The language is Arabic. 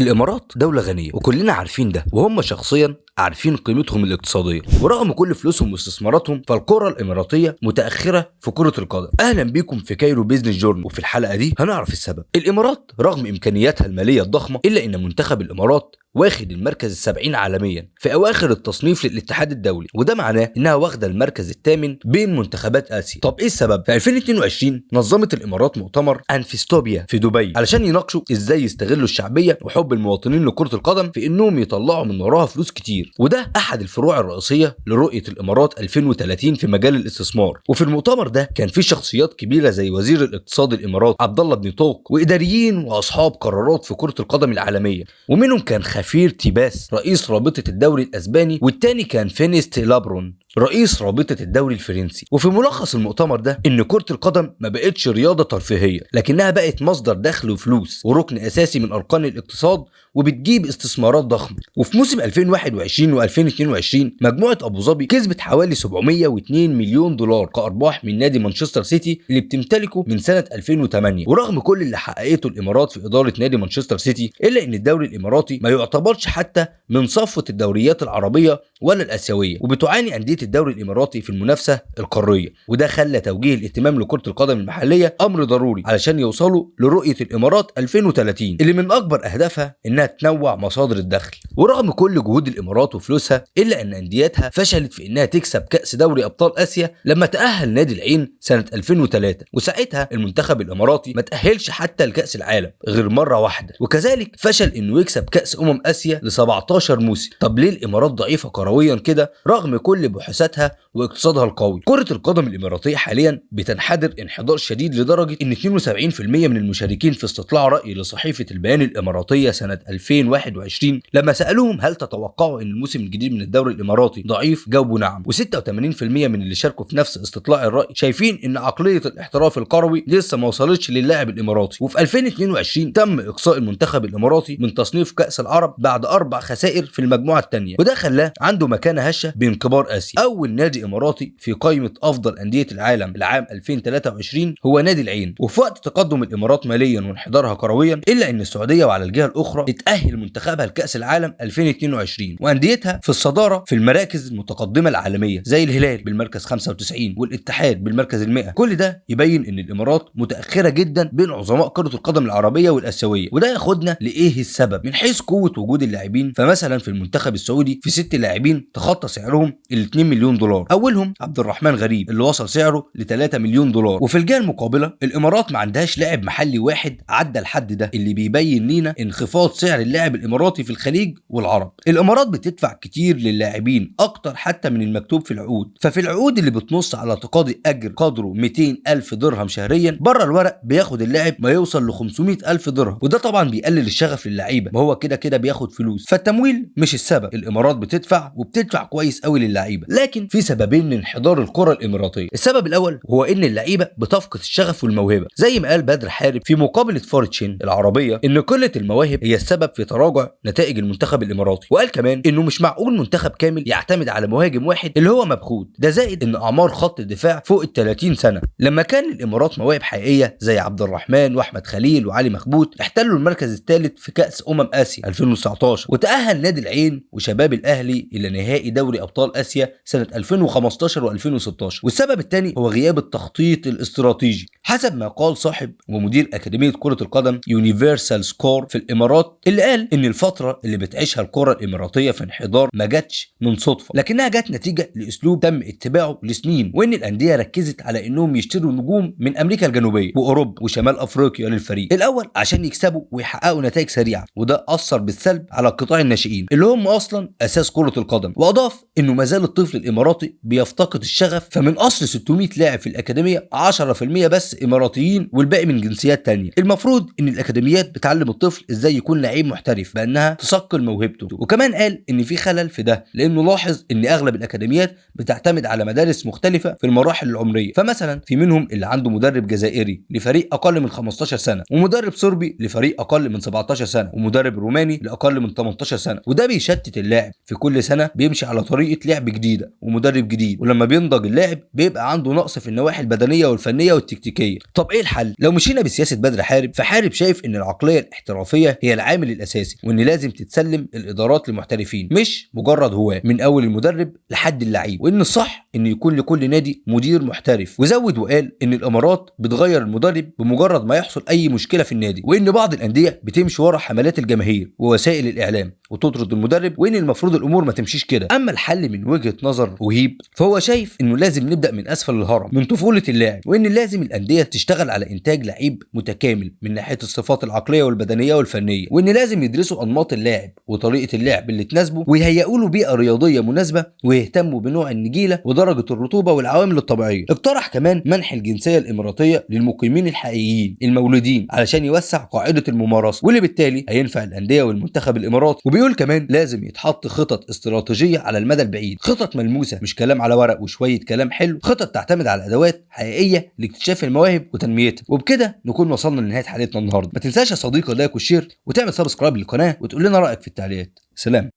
الامارات دولة غنية وكلنا عارفين ده، وهم شخصيا عارفين قيمتهم الاقتصادية، ورغم كل فلوسهم واستثماراتهم فالقرى الاماراتية متأخرة في كرة القدم. اهلا بيكم في كايرو بيزنس جورنال، وفي الحلقة دي هنعرف السبب. الامارات رغم امكانياتها المالية الضخمة الا ان منتخب الامارات واخد المركز ال70 عالميا في اواخر التصنيف للاتحاد الدولي، وده معناه انها واخده المركز الثامن بين منتخبات اسيا. طب ايه السبب؟ في 2022 نظمت الامارات مؤتمر انفستوبيا في دبي علشان يناقشوا ازاي يستغلوا الشعبيه وحب المواطنين لكره القدم في انهم يطلعوا من وراها فلوس كتير، وده احد الفروع الرئيسيه لرؤيه الامارات 2030 في مجال الاستثمار. وفي المؤتمر ده كان في شخصيات كبيره زي وزير الاقتصاد الامارات عبد الله بن طوق، واداريين واصحاب قرارات في كره القدم العالميه، ومنهم كان خفير تيباس رئيس رابطة الدوري الأسباني، والتاني كان فينيست لابرون رئيس رابطة الدوري الفرنسي. وفي ملخص المؤتمر ده إن كرة القدم ما بقتش رياضة ترفيهية، لكنها بقت مصدر دخل وفلوس وركن أساسي من أركان الاقتصاد، وبتجيب استثمارات ضخمة. وفي موسم 2021 و2022 مجموعة أبو ظبي كسبت حوالي 702 مليون دولار كأرباح من نادي مانشستر سيتي اللي بتمتلكه من سنة 2008. ورغم كل اللي حققته الإمارات في إدارة نادي مانشستر سيتي إلا إن الدوري الإماراتي ما يعتبرش حتى من صفوة الدوريات العربية ولا الآسيوية، وبتعاني أندية الدوري الإماراتي في المنافسة القارية، وده خلى توجيه الاهتمام لكرة القدم المحلية أمر ضروري علشان يوصلوا لرؤية الإمارات 2030 اللي من أكبر أهدافها إنها تنوع مصادر الدخل. ورغم كل جهود الإمارات وفلوسها إلا أن أنديتها فشلت في إنها تكسب كأس دوري أبطال آسيا لما تأهل نادي العين سنة 2003، وساعتها المنتخب الإماراتي ما تأهلش حتى لكأس العالم غير مرة واحدة، وكذلك فشل إنه يكسب كأس آسيا ل 17 موسم. طب ليه الإمارات ضعيفة كرويا كده رغم كل بحوثاتها واقتصادها القوي؟ كرة القدم الإماراتية حاليا بتنحدر انحدار شديد لدرجة إن 72% من المشاركين في استطلاع رأي لصحيفة البيان الإماراتية سنة 2021 لما سألوهم هل تتوقعوا إن الموسم الجديد من الدوري الإماراتي ضعيف جاوبوا نعم، و86% من اللي شاركوا في نفس استطلاع الرأي شايفين إن عقلية الاحتراف الكروي لسه ما وصلتش للاعب الإماراتي. وفي 2022 تم إقصاء المنتخب الإماراتي من تصنيف كأس العرب بعد 4 خسائر في المجموعة الثانية، وده خلاه عنده مكانة هشة بين كبار آسيا. أول نادي إماراتي في قائمة أفضل أندية العالم العام 2023 هو نادي العين. وفي وقت تقدم الإمارات ماليا وانحدارها كرويا إلا أن السعودية وعلى الجهة الأخرى اتأهل منتخبها لكأس العالم 2022، وأنديتها في الصدارة في المراكز المتقدمة العالمية زي الهلال بالمركز 95 والاتحاد بالمركز 100. كل ده يبين أن الإمارات متأخرة جدا بين عظماء كرة القدم العربية والآسيوية، وده ياخدنا لإيه السبب. من حيث قوة وجود اللاعبين فمثلا في المنتخب السعودي في 6 لاعبين تخطى سعرهم ال 2 مليون دولار، اولهم عبد الرحمن غريب اللي وصل سعره ل 3 مليون دولار. وفي الجهه المقابله الامارات ما عندهاش لاعب محلي واحد عدى الحد ده، اللي بيبين لينا انخفاض سعر اللاعب الاماراتي في الخليج والعرب. الامارات بتدفع كتير للاعبين اكتر حتى من المكتوب في العقود، ففي العقود اللي بتنص على تقاضي اجر قدره 200 الف درهم شهريا بره الورق بياخد اللاعب ما يوصل ل 500 الف درهم، وده طبعا بيقلل الشغف للعيبه، ما هو كده بياخد فلوس. فالتمويل مش السبب، الامارات بتدفع وبتدفع كويس قوي للعيبه، لكن في سببين لانحدار الكره الاماراتيه. السبب الاول هو ان اللعيبه بتفقد الشغف والموهبه، زي ما قال بدر حارب في مقابله فورتشين العربيه ان قله المواهب هي السبب في تراجع نتائج المنتخب الاماراتي، وقال كمان انه مش معقول منتخب كامل يعتمد على مهاجم واحد اللي هو مبخوت، ده زائد ان اعمار خط الدفاع فوق ال 30 سنه. لما كان الامارات مواهب حقيقيه زي عبد الرحمن واحمد خليل وعلي مخبوت احتلوا المركز الثالث في كاس اسيا 2019، وتاهل نادي العين وشباب الاهلي الى نهائي دوري ابطال اسيا سنه 2015 و2016. والسبب الثاني هو غياب التخطيط الاستراتيجي، حسب ما قال صاحب ومدير اكاديميه كره القدم يونيفرسال سكور في الامارات، اللي قال ان الفتره اللي بتعيشها الكره الاماراتيه في انحدار ما جاتش من صدفه، لكنها جت نتيجه لاسلوب تم اتباعه لسنين، وان الانديه ركزت على انهم يشتروا نجوم من امريكا الجنوبيه واوروبا وشمال افريقيا للفريق الاول عشان يكسبوا ويحققوا نتائج سريعه، وده اثر بالسلب على قطاع الناشئين اللي هم اصلا اساس كره القدم. واضاف انه ما زال الطفل الاماراتي بيفتقد الشغف، فمن اصل 600 لاعب في الاكاديميه 10% بس اماراتيين والباقي من جنسيات تانية. المفروض ان الاكاديميات بتعلم الطفل ازاي يكون لعيب محترف بانها تثقل موهبته. وكمان قال ان في خلل في ده لانه لاحظ ان اغلب الاكاديميات بتعتمد على مدارس مختلفه في المراحل العمريه، فمثلا في منهم اللي عنده مدرب جزائري لفريق اقل من 15 سنه، ومدرب صربي لفريق اقل من 17 سنه، ومدرب روماني لاقل من 18 سنه، وده بيشتت اللاعب في كل سنه بيمشي على طريقه لعب جديده جديده ومدرب جديد، ولما بينضج اللاعب بيبقى عنده نقص في النواحي البدنيه والفنيه والتكتيكيه. طب ايه الحل؟ لو مشينا بسياسه بدر حارب، فحارب شايف ان العقليه الاحترافيه هي العامل الاساسي، وان لازم تتسلم الادارات لمحترفين مش مجرد هواه من اول المدرب لحد اللعيب، وان الصح ان يكون لكل نادي مدير محترف. وزود وقال ان الامارات بتغير المدرب بمجرد ما يحصل اي مشكله في النادي، وان بعض الانديه بتمشي ورا حملات الجماهير ووسائل الاعلام وتطرد المدرب، وان المفروض الامور ما تمشيش كده. اما الحل من وجهه نظر وهيب، فهو شايف انه لازم نبدا من اسفل الهرم، من طفوله اللاعب، وان لازم الانديه تشتغل على انتاج لعيب متكامل من ناحيه الصفات العقليه والبدنيه والفنيه، وان لازم يدرسوا انماط اللاعب وطريقه اللعب اللي تناسبه، ويهيئوا له بيئه رياضيه مناسبه، ويهتموا بنوع النجيله ودرجه الرطوبه والعوامل الطبيعيه. اقترح كمان منح الجنسيه الاماراتيه للمقيمين الحقيقيين المولودين علشان يوسع قاعده الممارسه، واللي بالتالي هينفع الانديه والمنتخب الاماراتي. وبيقول كمان لازم يتحط خطط استراتيجيه على المدى البعيد، خطط ملموسه مش كلام على ورق وشويه كلام حلو، خطط تعتمد على ادوات حقيقيه لاكتشاف المواهب وتنميتها. وبكده نكون وصلنا لنهايه حلقتنا النهارده. ما تنساش يا صديقي اللايك والشير، وتعمل سبسكرايب للقناه، وتقول لنا رايك في التعليقات. سلام.